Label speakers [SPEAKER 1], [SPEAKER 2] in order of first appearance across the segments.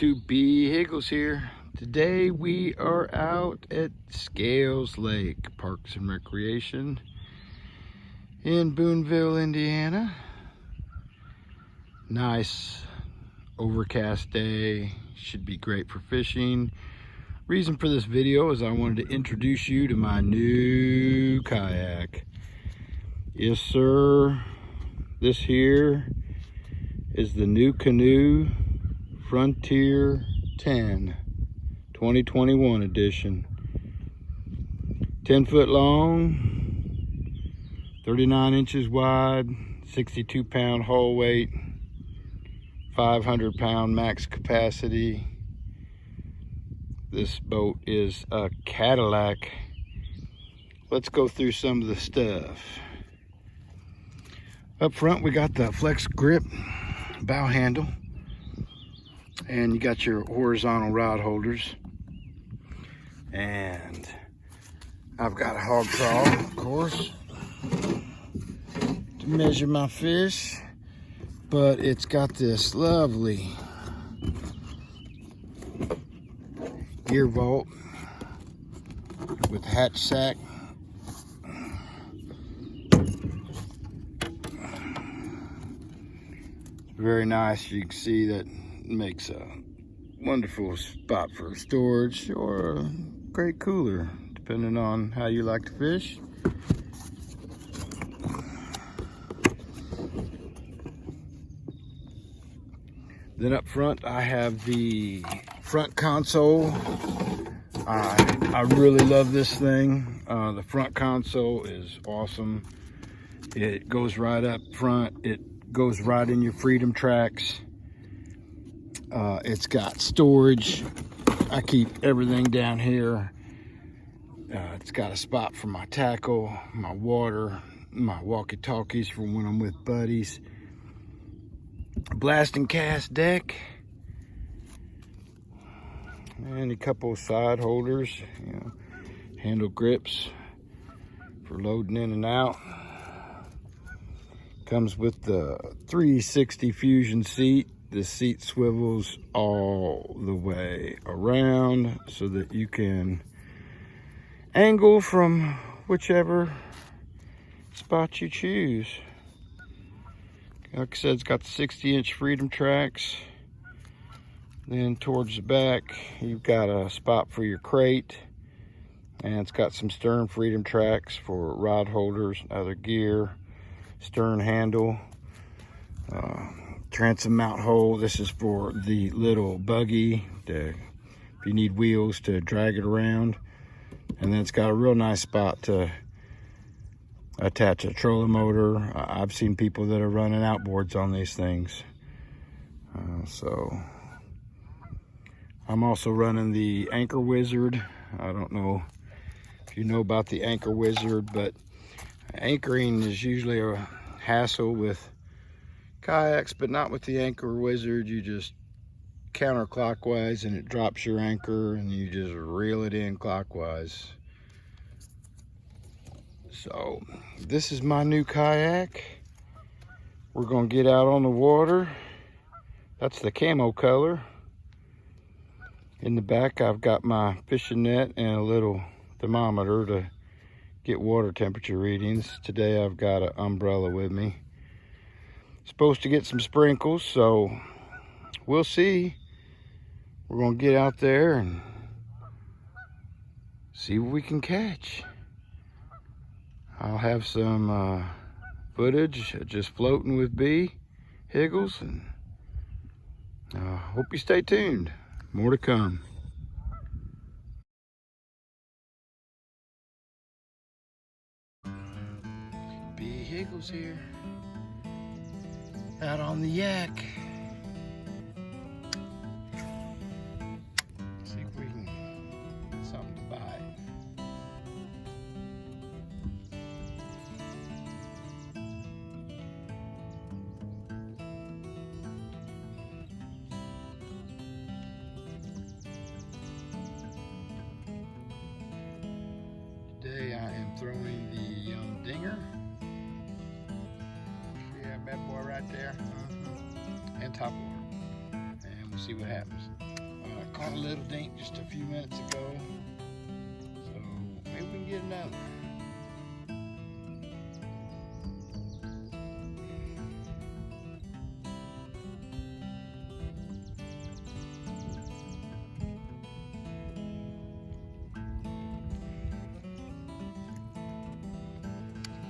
[SPEAKER 1] to BHiggles here. Today we are out at Scales Lake Parks and Recreation in Boonville, Indiana. Nice overcast day, should be great for fishing. Reason for this video is I wanted to introduce you to my new kayak. Yes sir, this here is the Nucanoe Frontier 10 2021 edition. 10 foot long, 39 inches wide, 62 pound hull weight, 500 pound max capacity. This boat is a Cadillac. Let's go through some of the stuff. Up front we got the flex grip bow handle, and you got your horizontal rod holders, and I've got a hog trawl, of course, to measure my fish, but it's got this lovely gear vault with hatch sack. Very nice. You can see that makes a wonderful spot for storage or a great cooler, depending on how you like to fish. Then up front I have the front console. I really love this thing. The front console is awesome. It goes right up front. It goes right in your freedom tracks. It's got storage. I keep everything down here. It's got a spot for my tackle, my water, my walkie-talkies for when I'm with buddies. Blast and cast deck. And a couple of side holders, you know, handle grips for loading in and out. Comes with the 360 Fusion seat. The seat swivels all the way around so that you can angle from whichever spot you choose. Like I said, it's got the 60-inch freedom tracks. Then towards the back, you've got a spot for your crate, and it's got some stern freedom tracks for rod holders and other gear. Stern handle, transom mount hole. This is for the little buggy if you need wheels to drag it around. And then it's got a real nice spot to attach a trolling motor. I've seen people that are running outboards on these things. So I'm also running the Anchor Wizard. I don't know if you know about the Anchor Wizard, but anchoring is usually a hassle with kayaks, but not with the Anchor Wizard. You just counterclockwise and it drops your anchor and you just reel it in clockwise. So this is my new kayak. We're gonna get out on the water. That's the camo color. In the back I've got my fishing net and a little thermometer to get water temperature readings. Today I've got an umbrella with me. Supposed to get some sprinkles, so we'll see. We're gonna get out there and see what we can catch. I'll have some footage just floating with BHiggles, and hope you stay tuned. More to come. BHiggles here, out on the yak. See if we can get something to bite. Today I am throwing the dinger. See that bad boy right there? And top water. And we'll see what happens. Caught a little dink just a few minutes ago, so maybe we can get another.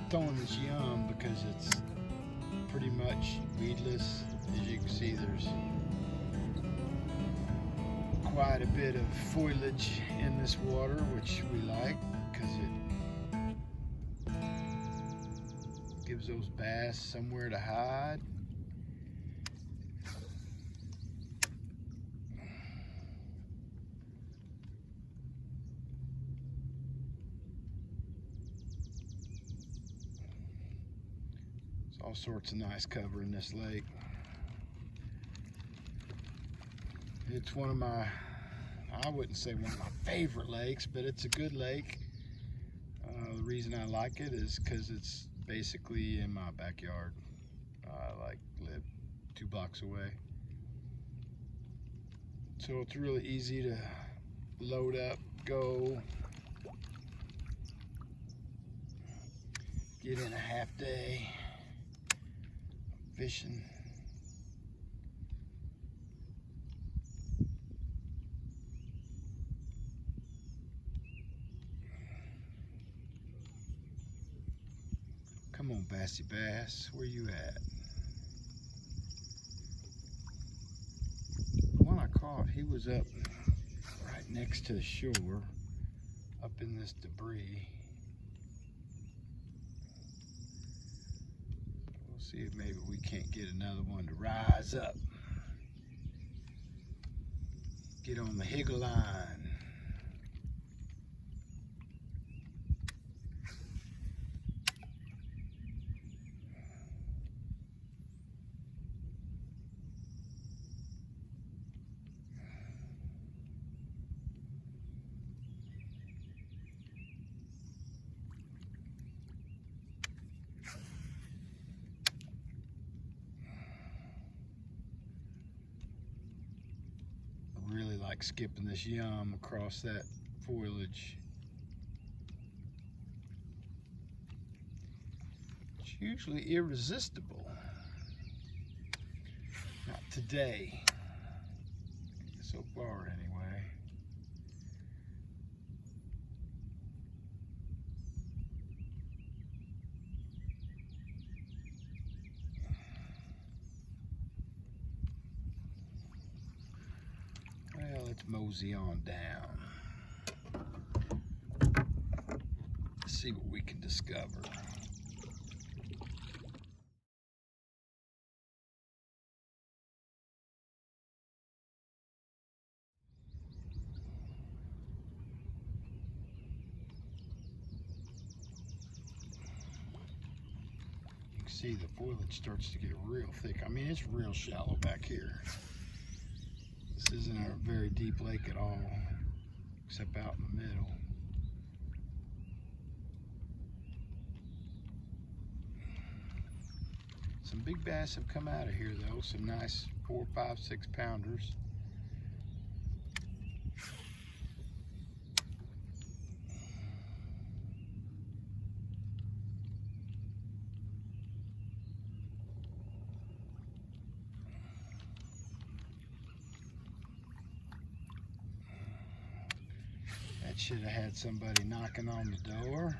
[SPEAKER 1] Throwing this young because it's pretty much weedless. As you can see, there's quite a bit of foliage in this water, which we like because it gives those bass somewhere to hide. All sorts of nice cover in this lake. It's one of my, I wouldn't say one of my favorite lakes, but it's a good lake. The reason I like it is because it's basically in my backyard. I live 2 blocks away. So it's really easy to load up, go, get in a half day fishing. Come on, Bassy Bass, where you at? The one I caught, he was up right next to the shore, up in this debris. We'll see if maybe we can't get another one to rise up. Get on the higgle line. Really like skipping this yum across that foliage. It's usually irresistible. Not today, so far anyway. Well, let's mosey on down. See what we can discover. You can see the foliage starts to get real thick. I mean, it's real shallow back here. This isn't a very deep lake at all, except out in the middle. Some big bass have come out of here though, some nice 4, 5, 6 pounders. That should have had somebody knocking on the door.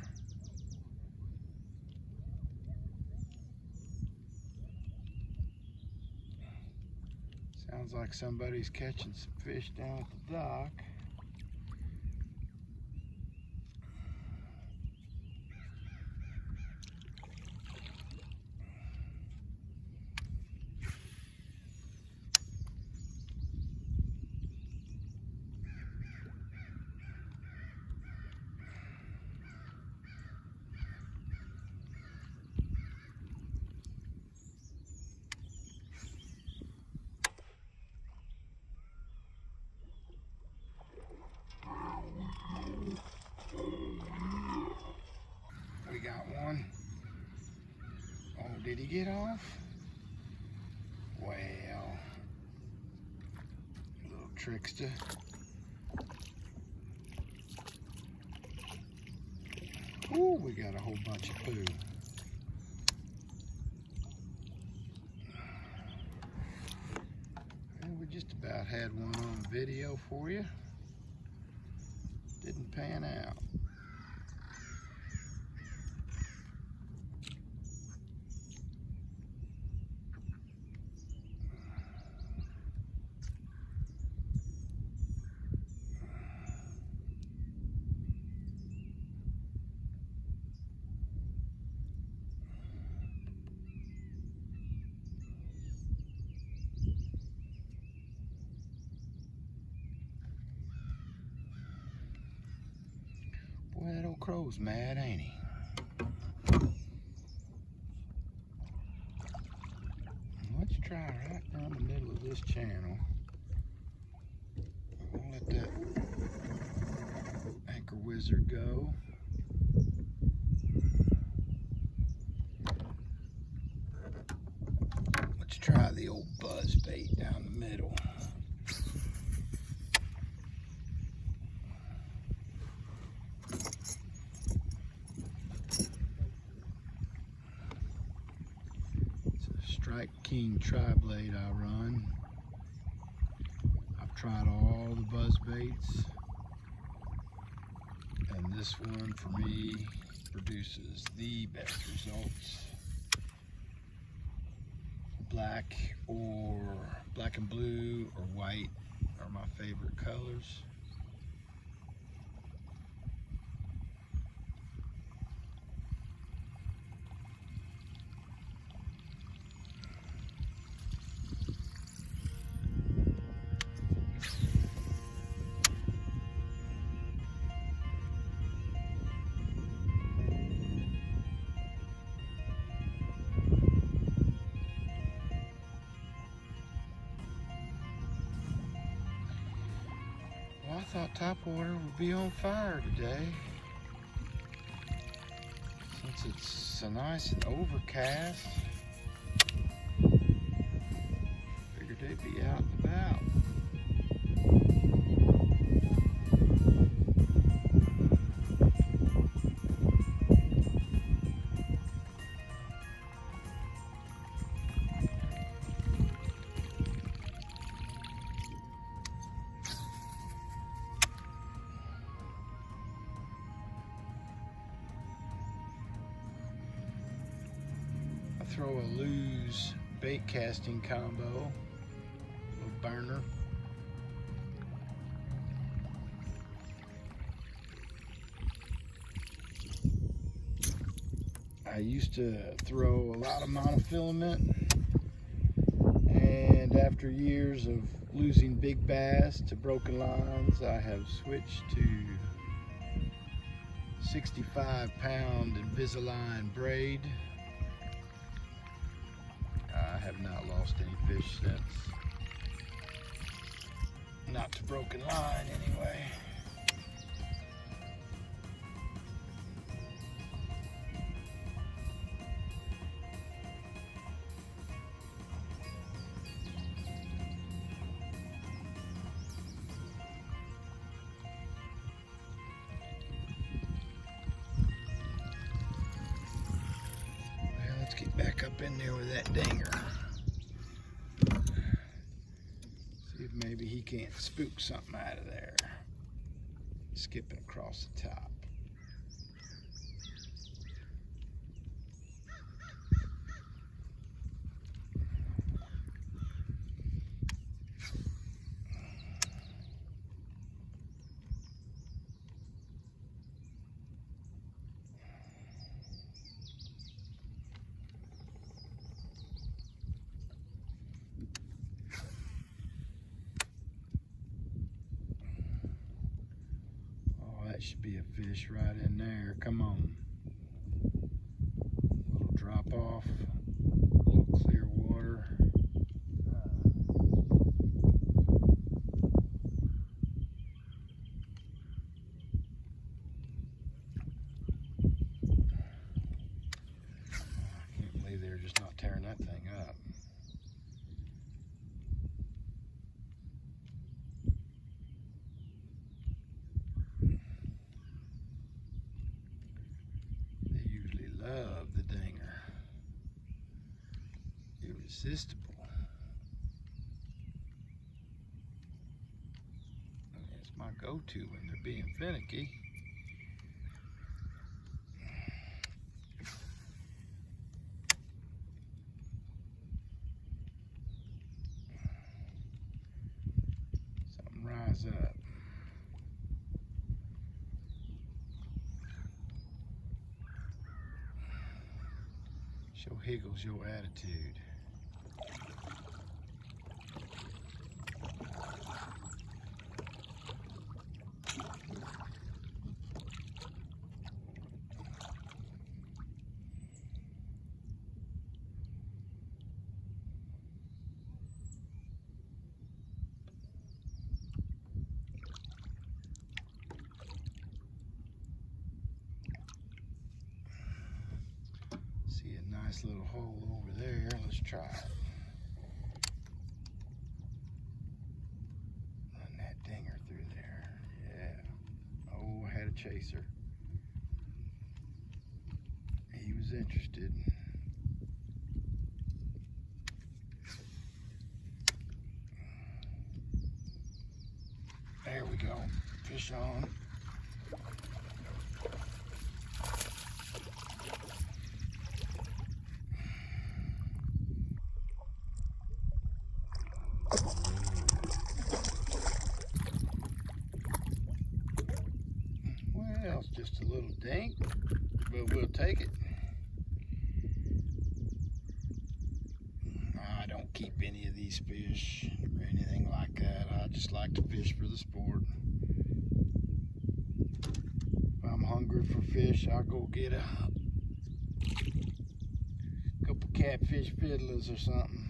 [SPEAKER 1] Sounds like somebody's catching some fish down at the dock. We got one. Oh, did he get off? Well, little trickster. Ooh, we got a whole bunch of poo. And we just about had one on video for you. Didn't pan out. Boy, that old crow's mad, ain't he? Let's try right down the middle of this channel. We'll let that anchor wizard go. Let's try the old buzz bait down the middle. Strike King tri-blade I run. I've tried all the buzz baits, and this one for me produces the best results. Black and blue or white are my favorite colors. Well, I thought topwater would be on fire today. Since it's so nice and overcast, figured they'd be out and about. Throw a lose bait casting combo, little burner. I used to throw a lot of monofilament, and after years of losing big bass to broken lines, I have switched to 65-pound Invisalign braid. I have not lost any fish since. Not to broken line anyway. Well, let's get back up in there with that dinger. Maybe he can't spook something out of there. Skipping across the top. Should be a fish right in there. Come on. A little drop off, a little clear water. I can't believe they're just not tearing that thing up. love the dinger. Irresistible. It's my go-to when they're being finicky. Something rise up. Show Higgles your attitude. See a nice little hole over there. Let's try it. Run that dinger through there. Yeah. Oh, I had a chaser. He was interested. There we go. Fish on. Well, it's just a little dink, but we'll take it. I don't keep any of these fish or anything like that. I just like to fish for the sport. If I'm hungry for fish, I'll go get a couple catfish fiddlers or something.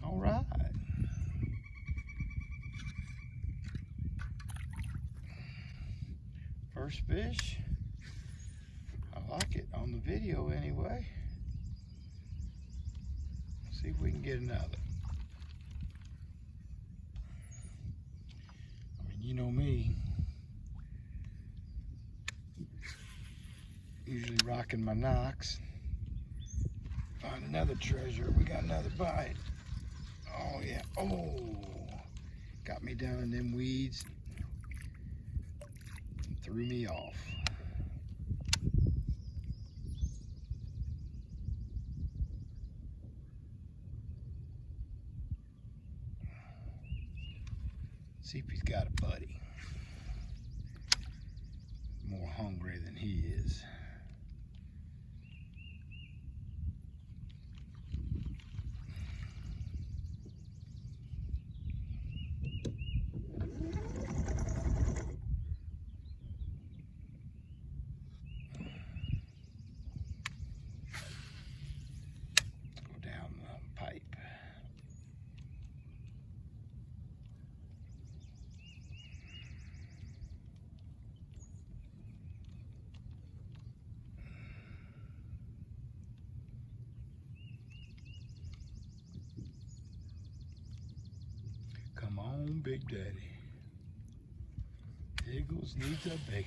[SPEAKER 1] All right. First fish. I like it on the video anyway. See if we can get another. I mean, you know me. Usually rocking my knocks. Find another treasure. We got another bite. Oh yeah. Oh, got me down in them weeds. Threw me off. See if he's got a buddy. More hungry than he is. Come on, Big Daddy. Higgles needs a biggin'.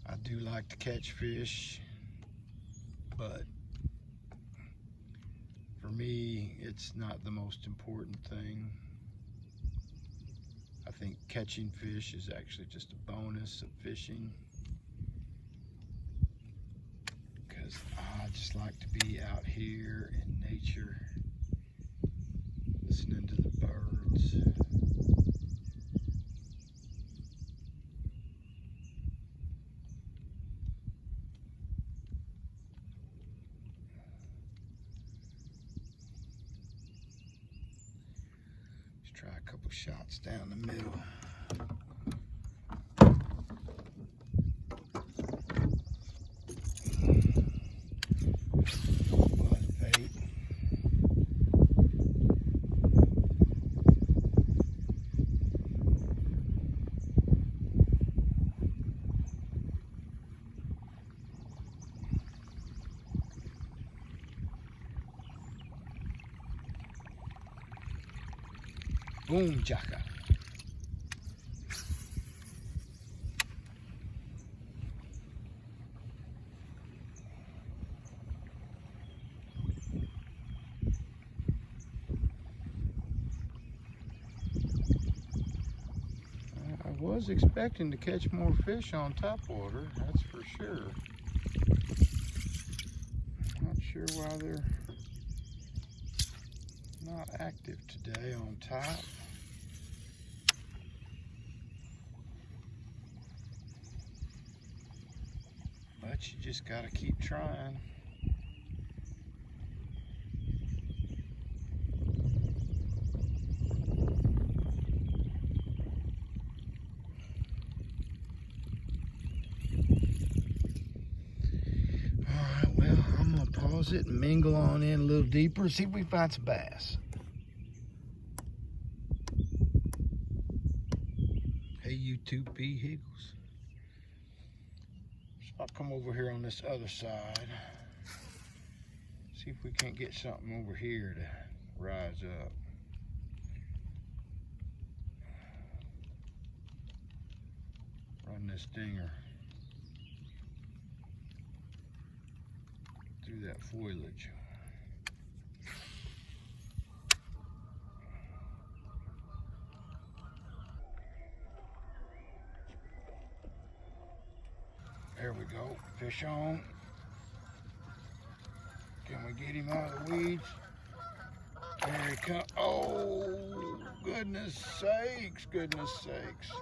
[SPEAKER 1] I do like to catch fish, but for me, it's not the most important thing. I think catching fish is actually just a bonus of fishing, because I just like to be out here in nature, listening to the birds. Let's try a couple shots down the middle. Boom chaka. I was expecting to catch more fish on topwater, that's for sure. Not sure why they're not active today on top. But you just gotta keep trying. Alright, well, I'm gonna pause it and mingle on in a little deeper, see if we find some bass. Hey, you two BHiggles. I'll come over here on this other side. See if we can't get something over here to rise up. Run this dinger through that foliage. There we go, fish on. Can we get him out of the weeds? There he comes. Oh, goodness sakes, goodness sakes.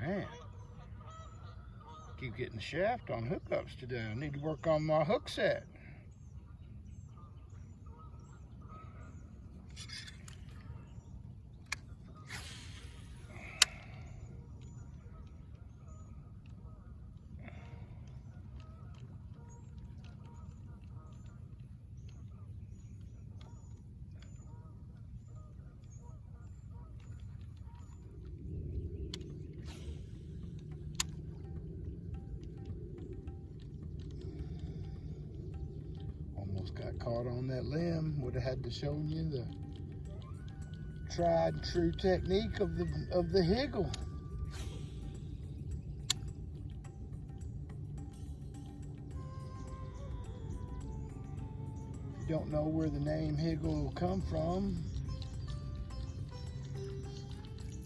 [SPEAKER 1] Man, keep getting the shaft on hookups today. I need to work on my hook set. Almost got caught on that limb. Would have had to show you the tried and true technique of the higgle. If you don't know where the name higgle will come from,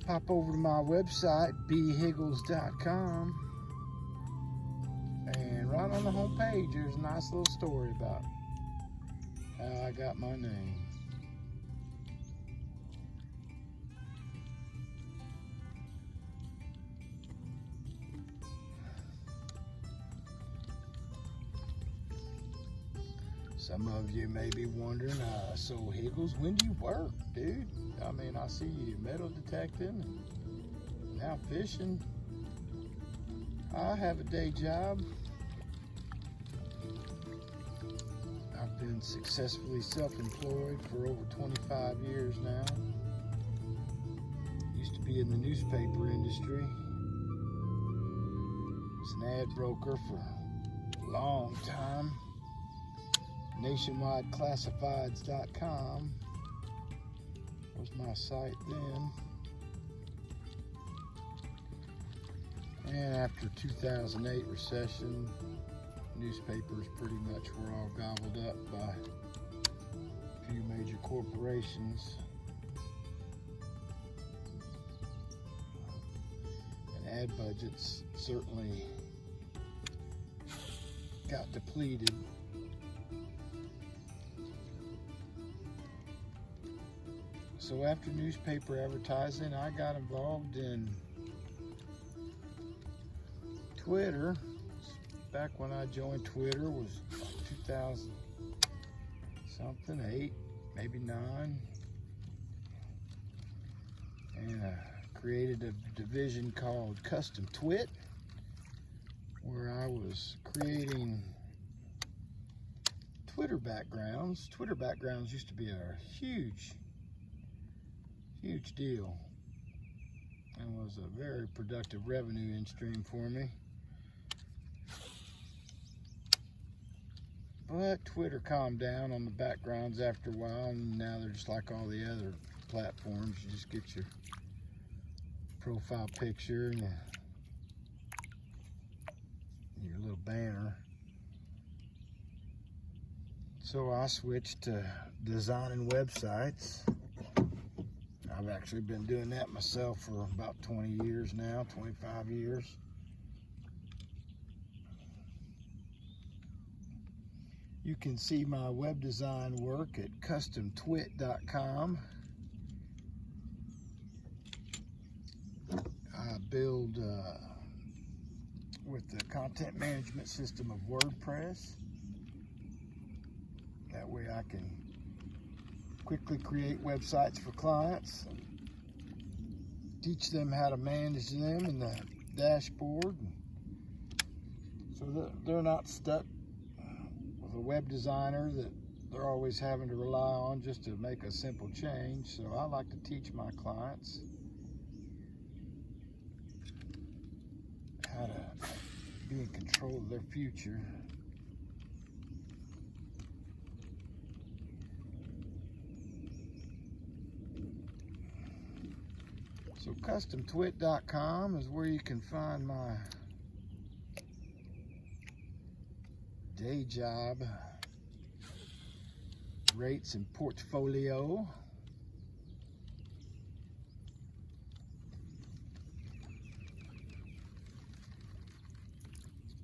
[SPEAKER 1] hop over to my website, BHiggles.com, and right on the home page there's a nice little story about how I got my name. Some of you may be wondering, so Higgles, when do you work, dude? I mean, I see you metal detecting and now fishing. I have a day job. I've been successfully self-employed for over 25 years now. Used to be in the newspaper industry. Was an ad broker for a long time. NationwideClassifieds.com was my site then. And after 2008 recession, newspapers pretty much were all gobbled up by a few major corporations. And ad budgets certainly got depleted. So after newspaper advertising, I got involved in Twitter. Back when I joined Twitter was 2000 something, 8, maybe 9. And I created a division called Custom Twit, where I was creating Twitter backgrounds. Twitter backgrounds used to be a huge deal and was a very productive revenue stream for me. But Twitter calmed down on the backgrounds after a while, and now they're just like all the other platforms. You just get your profile picture and your little banner. So I switched to designing websites. I've actually been doing that myself for about 20 years now, 25 years. You can see my web design work at customtwit.com. I build with the content management system of WordPress. That way I can quickly create websites for clients, teach them how to manage them in the dashboard, so they're not stuck with a web designer that they're always having to rely on just to make a simple change. So I like to teach my clients how to be in control of their future. So customtwit.com is where you can find my day job rates and portfolio.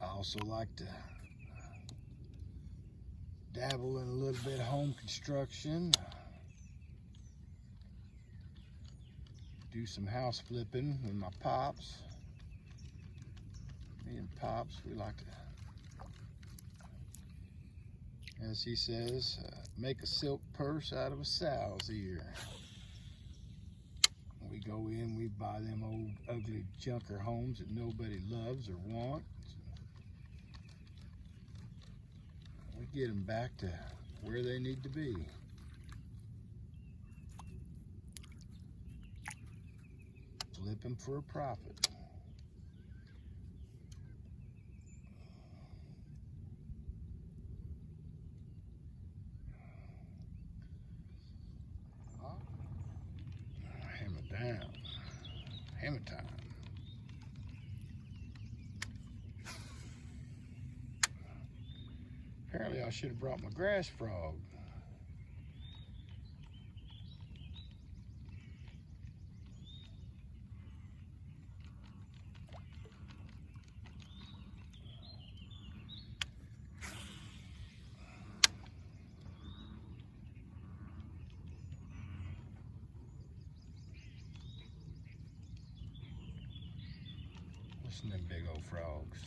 [SPEAKER 1] I also like to dabble in a little bit of home construction, do some house flipping with my pops. Me and Pops, we like to, as he says, make a silk purse out of a sow's ear. We go in, we buy them old ugly junker homes that nobody loves or wants. We get them back to where they need to be. Flip them for a profit. Hammer down. Hammer time. Apparently I should have brought my grass frog. Listen to them big old frogs.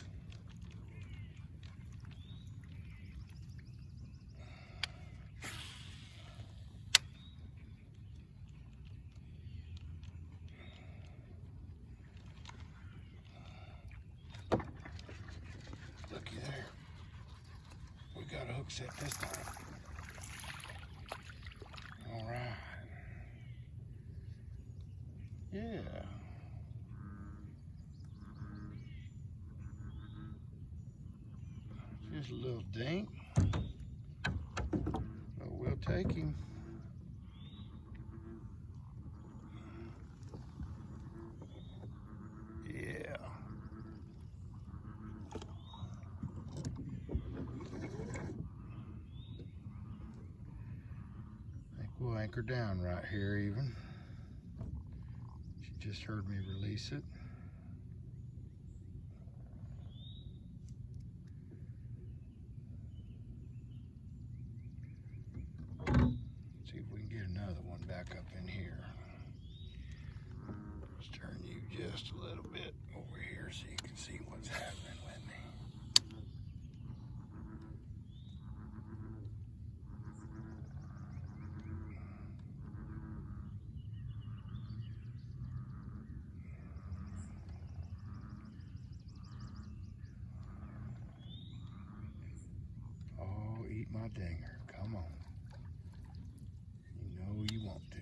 [SPEAKER 1] Looky there. We got a hook set this time. All right. Yeah. Just a little dink. But we'll take him. Yeah. I think we'll anchor down right here even. She just heard me release it. See if we can get another one back up in here. Let's turn you just a little bit over here so you can see what's happening with me. Oh, eat my dinger. Come on. You know you want to.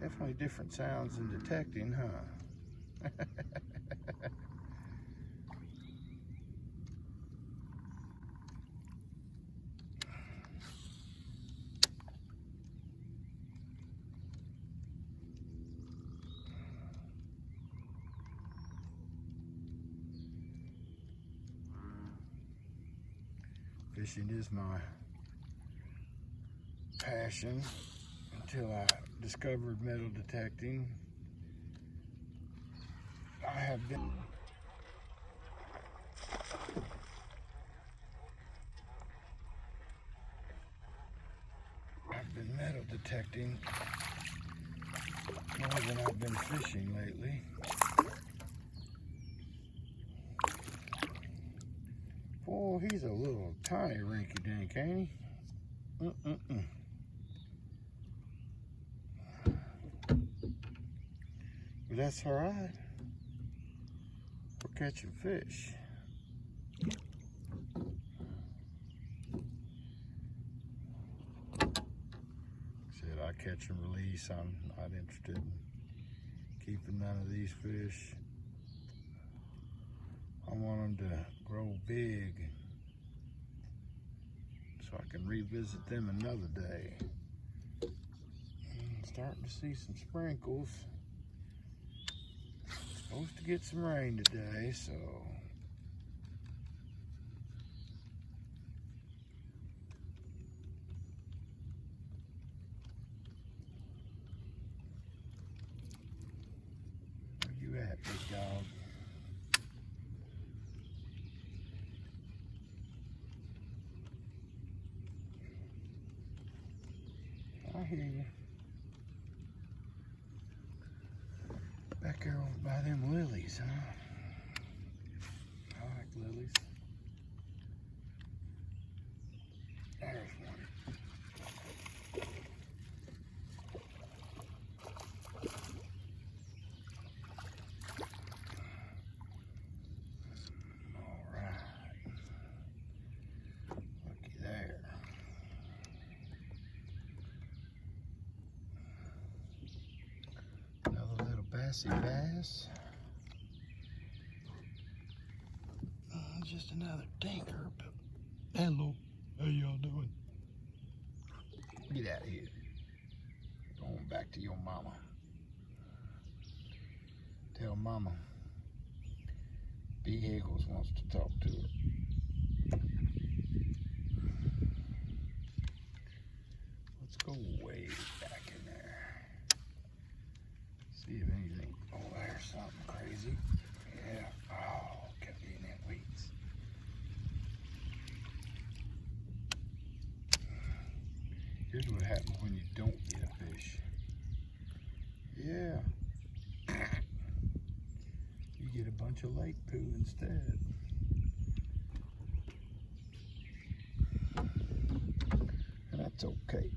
[SPEAKER 1] Definitely different sounds than detecting, huh? Fishing is my passion until I discovered metal detecting. I've been metal detecting more than I've been fishing lately. Oh, he's a little tiny rinky-dink, ain't he? But that's all right. We're catching fish. Said I catch and release. I'm not interested in keeping none of these fish. I want them to grow big so I can revisit them another day. Starting to see some sprinkles. Supposed to get some rain today, so where you at, big dog? I hear you. Back there by them lilies, huh? I like lilies. There's one. All right. Looky there. Another little bassy bass. Just another dinker. Hello. How y'all doing? Get out of here. Going back to your mama. Tell mama BHiggles wants to talk to her. Let's go way back in there. See if anything. Oh, there's something crazy. Yeah. Oh, kept getting in weeds. Here's what happens when you don't get a fish. Yeah. You get a bunch of lake poo instead. And that's okay.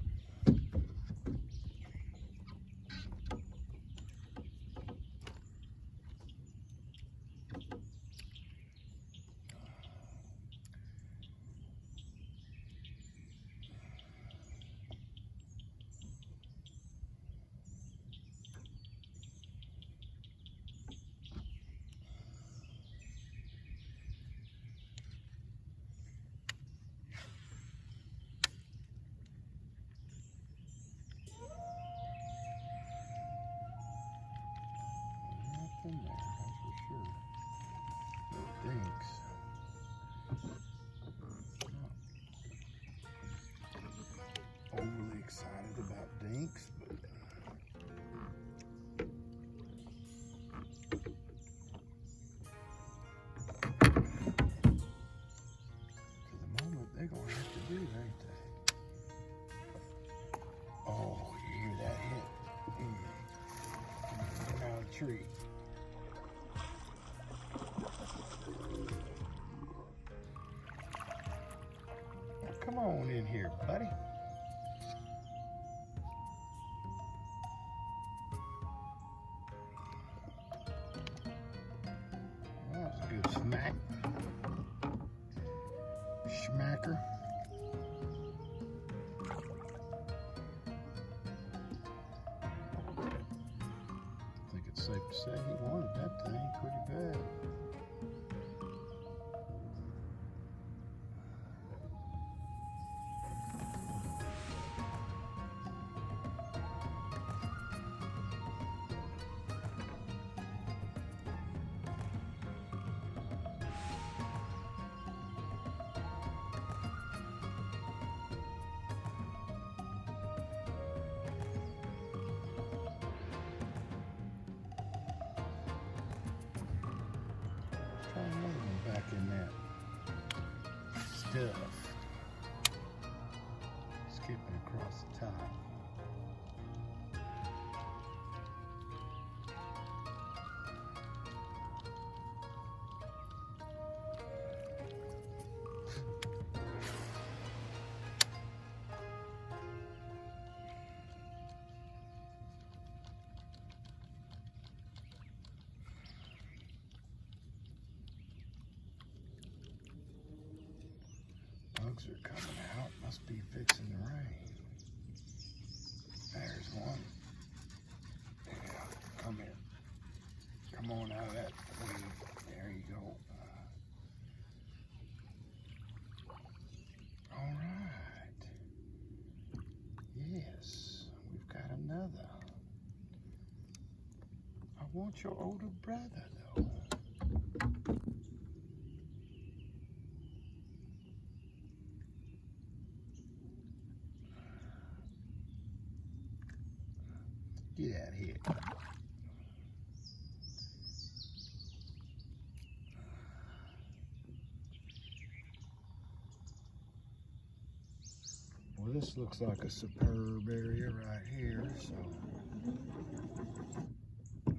[SPEAKER 1] In there, that's for sure. No dinks. Not overly excited about dinks, but for the moment they're gonna have to do, ain't they? Oh, you hear that hit? Get out of the tree. Come on in here, buddy. Well, that was a good smack. Schmacker. safe to say he wanted that thing pretty bad. Try another one back in that stuff. Skipping across the top. Bugs are coming out. Must be fixing the rain. There's one. Yeah, come here. Come on out of that weed. There you go. All right. Yes, we've got another. I want your older brother, though. Get out of here. Well, this looks like a superb area right here, so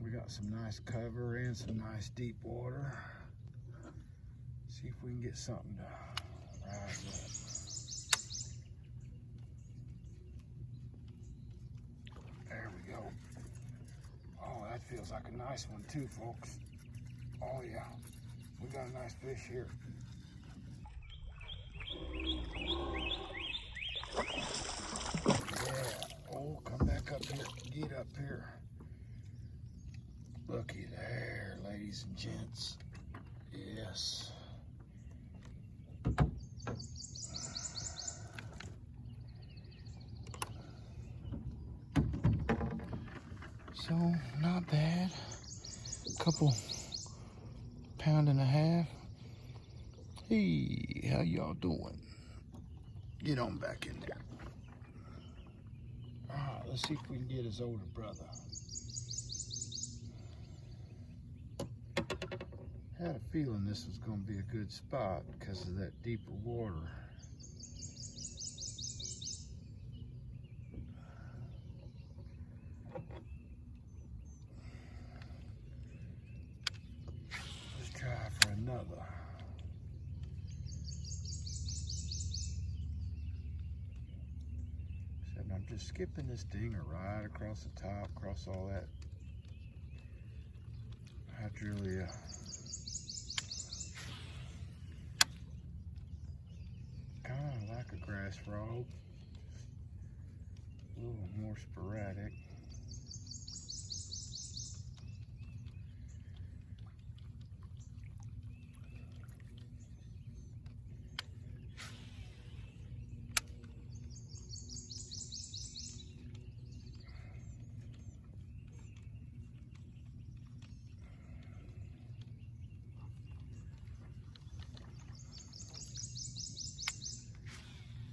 [SPEAKER 1] we got some nice cover and some nice deep water. See if we can get something to rise up. There we go. Oh, that feels like a nice one too, folks. Oh yeah, we got a nice fish here. Yeah, oh, come back up here, get up here. Looky there, ladies and gents. Yes. So, not bad. Couple pound and a half. Hey, how y'all doing? Get on back in there. All right, let's see if we can get his older brother. Had a feeling this was going to be a good spot because of that deeper water. Let's try for another. Except I'm just skipping this dinger right across the top, across all that hydrilla. Kind of like a grass frog, a little more sporadic.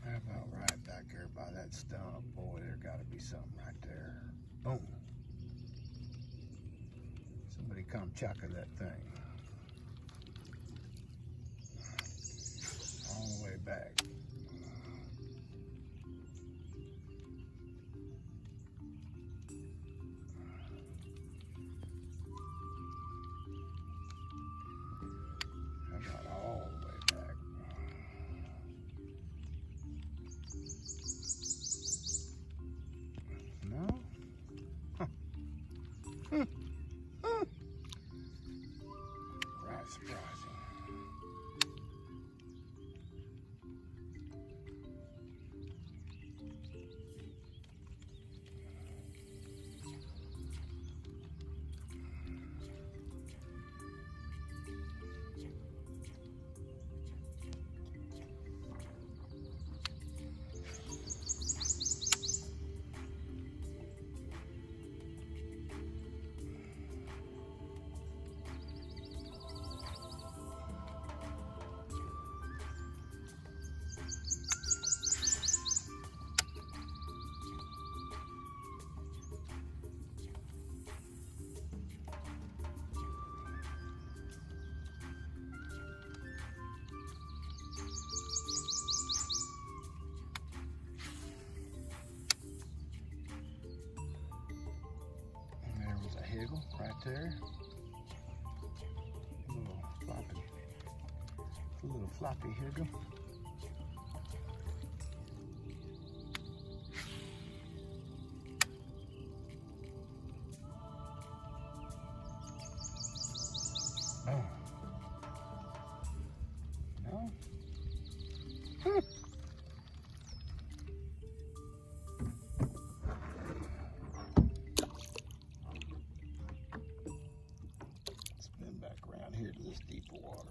[SPEAKER 1] How about right back there by that stump? Boy, there gotta be something right there. Boom. Somebody come chucker that thing. All the way back. How about all the way back? No? Huh. Right, surprising. higgle right there. A little floppy higgle. Oh. No? Spin back around here to this deeper water.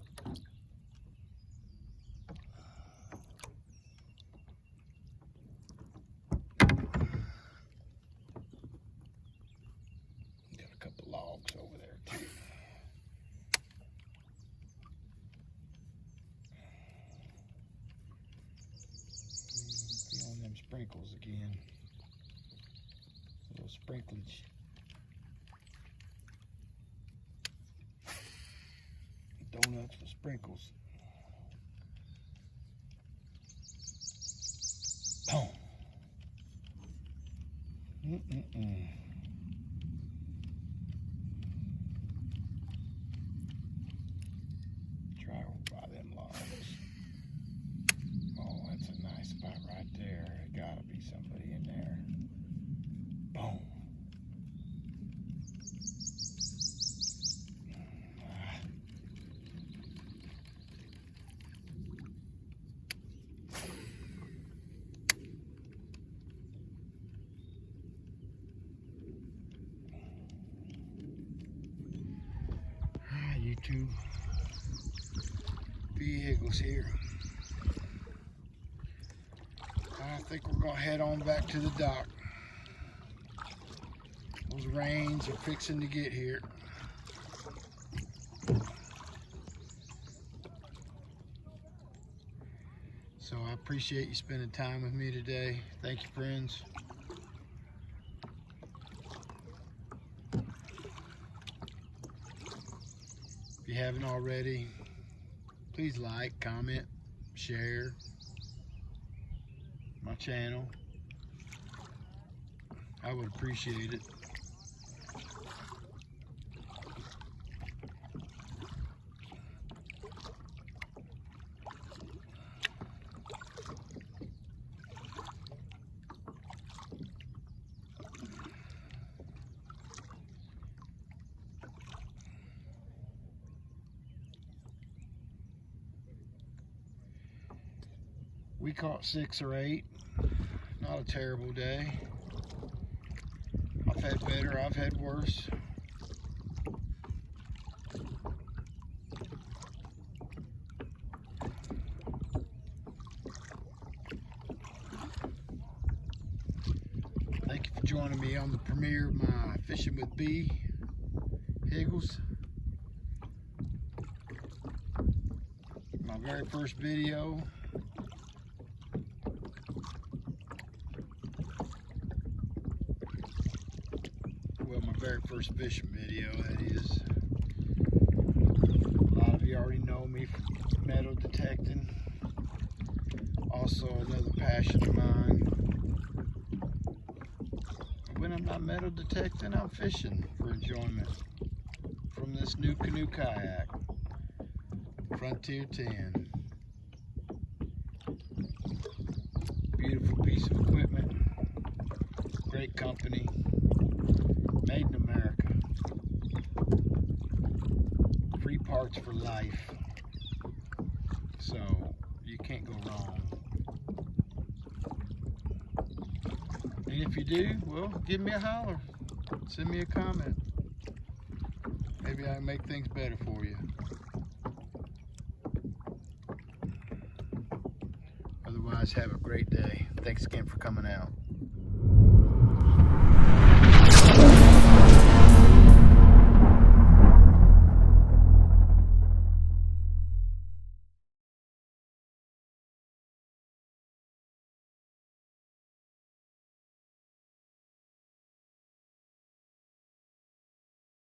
[SPEAKER 1] Got a couple logs over there too. Feeling them sprinkles again. A little sprinklage. Donuts with sprinkles. Boom. Try over by them logs. Oh, that's a nice spot right there. There gotta be somebody in there. Boom. YouTube BHiggles here. I think we're gonna head on back to the dock. Those rains are fixing to get here. So I appreciate you spending time with me today. Thank you, friends. If you haven't already, please like, comment, share my channel. I would appreciate it. We caught 6 or 8. Not a terrible day. I've had better, I've had worse. Thank you for joining me on the premiere of my Fishing with BHiggles. My very first video. Well, my very first fishing video, that is. A lot of you already know me from metal detecting. Also another passion of mine. When I'm not metal detecting, I'm fishing for enjoyment from this Nucanoe kayak, Frontier 10. Beautiful piece of equipment, great company, made in America, free parts for life, so you can't go wrong. And if you do, well, give me a holler, send me a comment. Maybe I can make things better for you. Otherwise, have a great day. Thanks again for coming out.